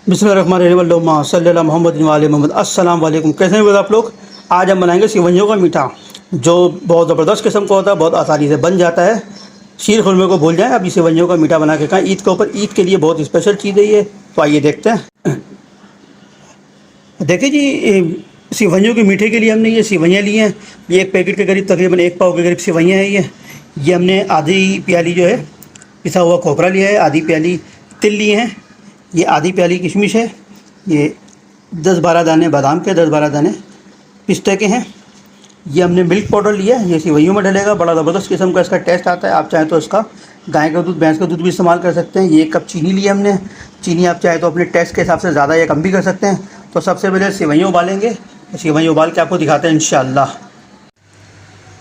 बिस्मिल्लाहिर्रहमानिर्रहीम सल्लल्लाहु मोहम्मद वाले मोहम्मद। अस्सलाम वालेकुम। कैसे हैं आप लोग? आज हम बनाएंगे सिवैयों का मीठा, जो बहुत ज़बरदस्त किस्म का होता है, बहुत आसानी से बन जाता है। शीर खुरमे को भूल जाएं, अभी सिवैयों का मीठा बना के खाएं ईद के ऊपर। ईद के लिए बहुत स्पेशल चीज़ है ये। तो आइए देखते हैं। देखिए जी, सिवैयों के मीठे के लिए हमने ये सिवैयाँ ली हैं। ये एक पैकेट के करीब, तकरीबन 1 पाव के करीब सिवैयाँ हैं ये हमने आधी प्याली जो है पिसा हुआ खोपरा लिया है, आधी प्याली तिल लिए हैं, ये आधी प्याली किशमिश है, ये 10-12 दाने बादाम के, 10-12 दाने पिस्ते के हैं। ये हमने मिल्क पाउडर लिया है, ये सिवैयों में डलेगा। बड़ा ज़बरदस्त किस्म का इसका टेस्ट आता है। आप चाहें तो इसका गाय का दूध, भैंस का दूध भी इस्तेमाल कर सकते हैं। ये 1 कप चीनी ली हमने। चीनी आप चाहे तो अपने टेस्ट के हिसाब से ज़्यादा या कम भी कर सकते हैं। तो सबसे पहले सिवैयाँ उबालेंगे। सिवैयाँ उबाल के आपको दिखाते हैं इंशाअल्लाह।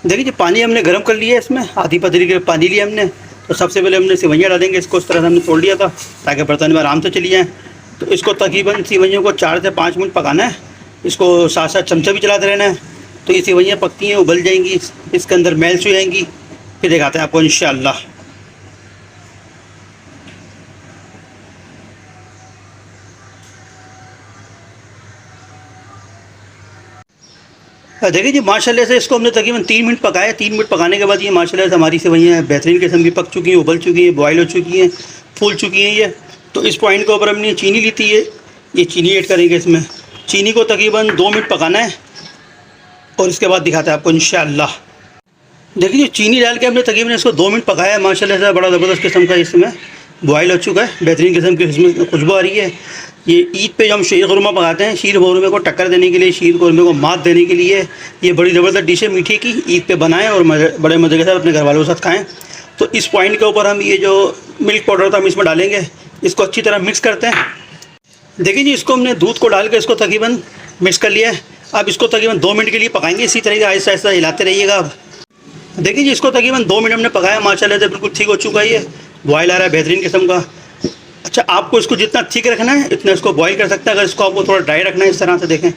देखिए जी, पानी हमने गर्म कर लिया है, इसमें आधी पतीली के पानी लिया हमने। तो सबसे पहले हमने सिवैयाँ डालेंगे। इसको इस तरह से हमने तोड़ लिया था ताकि बर्तन में आराम से चली जाएँ। तो इसको तकरीबन सिवैयों को 4 से 5 मिनट पकाना है। इसको साथ साथ चमचा भी चलाते रहना है। तो ये सिवैयाँ पकती हैं, उबल जाएंगी, इसके अंदर मैल्ट हो जाएंगी। फिर दिखाते हैं आपको इंशाअल्लाह। देखिए जी, माशाल्लाह से इसको हमने तकरीबन 3 मिनट पकाया। 3 मिनट पकाने के बाद ये माशाल्लाह से हमारी सेवइयाँ बेहतरीन किस्म की पक चुकी हैं, उबल चुकी हैं, बॉयल हो चुकी हैं, फूल चुकी हैं ये। तो इस पॉइंट के ऊपर हमने चीनी ली थी, ये चीनी ऐड करेंगे इसमें। चीनी को तकरीबन 2 मिनट पकाना है और इसके बाद दिखाते हैं आपको इंशाअल्लाह। देखिए, चीनी डाल के हमने तकरीबन इसको 2 मिनट पकाया है। माशाल्लाह से बड़ा ज़बरदस्त किस्म का इसमें बॉयल हो चुका है, बेहतरीन किस्म की इसमें खुशबू आ रही है। ये ईद पे जो हम शीर खुरमा पकाते हैं, शीर खुरमे को टक्कर देने के लिए, शीर खुरमे को मात देने के लिए ये बड़ी ज़बरदस्त डिश है मीठी की। ईद पे बनाएं और बड़े मज़े के साथ अपने घर वालों के साथ खाएं। तो इस पॉइंट के ऊपर हम ये जो मिल्क पाउडर था हम इसमें डालेंगे। इसको अच्छी तरह मिक्स करते हैं। देखिए जी, इसको हमने दूध को डाल के इसको तकरीबन मिक्स कर लिया है। अब इसको तकरीबन 2 मिनट के लिए पकाएंगे। इसी तरह से आहिस्ता आहिस्ता हिलाते रहिएगा। अब देखिए जी, इसको तकरीबन 2 मिनट हमने पकाया। माशाल्लाह से बिल्कुल ठीक हो चुका है, ये बॉयल आ रहा है बेहतरीन किस्म का। अच्छा, आपको इसको जितना थिक रखना है इतना इसको बॉईल कर सकते हैं। अगर इसको आपको थोड़ा ड्राई रखना है, इस तरह से देखें,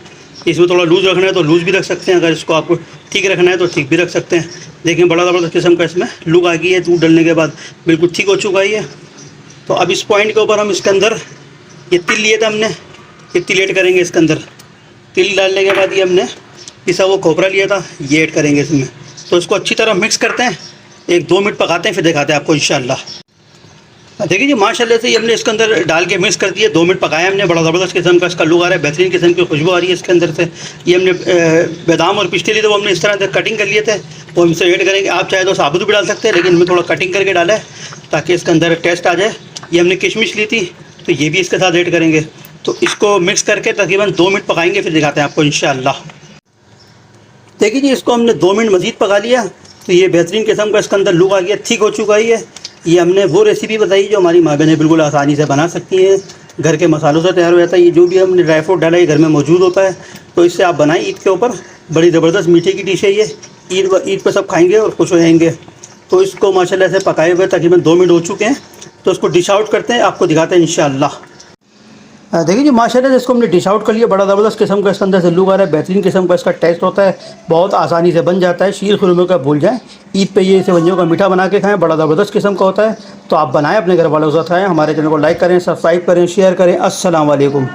इसमें थोड़ा लूज़ रखना है तो लूज़ भी रख सकते हैं। अगर इसको आपको ठीक रखना है तो ठीक भी रख सकते हैं। देखें, बड़ा ज़बरदस्त किस्म का इसमें लुक आ गई है। दूध डालने के बाद बिल्कुल ठीक हो चुका है ये। तो अब इस पॉइंट के ऊपर हम इसके अंदर ये तिल लिए थे हमने, ये तिल ऐड करेंगे इसके अंदर। तिल डालने के बाद ये हमने पिसा वो खोपरा लिया था, ये ऐड करेंगे इसमें। तो इसको अच्छी तरह मिक्स करते हैं, 1-2 मिनट पकाते हैं, फिर दिखाते हैं आपको इंशाअल्लाह। देखिए जी, माशाल्लाह से ये हमने इसके अंदर डाल के मिक्स कर दिया। 2 मिनट पकाया हमने। बड़ा ज़बरदस्त किस्म का इसका लुक आ रहा है, बेहतरीन किस्म की खुशबू आ रही है इसके अंदर से। ये हमने बादाम और पिस्ते लिए थे, वो हमने इस तरह से कटिंग कर लिए थे, वो हम इसे ऐड करेंगे। आप चाहे तो साबुत भी डाल सकते हैं, लेकिन हमें थोड़ा कटिंग करके डाला है ताकि इसके अंदर टेस्ट आ जाए। ये हमने किशमिश ली थी, तो ये भी इसके साथ ऐड करेंगे। तो इसको मिक्स करके तकरीबन 2 मिनट पकाएंगे, फिर दिखाते हैं आपको इंशाअल्लाह। देखिए जी, इसको हमने 2 मिनट मज़ीद पका लिया। तो ये बेहतरीन किस्म का इसके अंदर लुक आ गया, ठीक हो चुका है ये हमने वो रेसिपी बताई जो हमारी माँ बहनें बिल्कुल आसानी से बना सकती हैं। घर के मसालों से तैयार हो जाता है। ये जो भी हमने ड्राई फ्रूट डाला है घर में मौजूद होता है। तो इससे आप बनाएं ईद के ऊपर। बड़ी ज़बरदस्त मीठे की डिश है ये। ईद पर सब खाएंगे और खुश हो जाएंगे। तो इसको माशाल्लाह से पकाए हुए तकरीबन 2 मिनट हो चुके हैं। तो इसको डिश आउट करते हैं, आपको दिखाते हैं इंशाअल्लाह। देखिए जी, माशाल्लाह से इसको हमने डिश आउट कर लिया। बड़ा ज़बरदस्त किस्म का इसके अंदर से लुक आ रहा है, बेहतरीन किस्म का इसका टेस्ट होता है, बहुत आसानी से बन जाता है। शीर खुरमे का भूल जाएं, ईद पे ये सेवइयों का मीठा बना के खाएं, बड़ा ज़बरदस्त किस्म का होता है। तो आप बनाएं, अपने घर वालों के साथ खाएं। हमारे चैनल को लाइक करें, सब्सक्राइब करें, शेयर करें। अस्सलाम वालेकुम।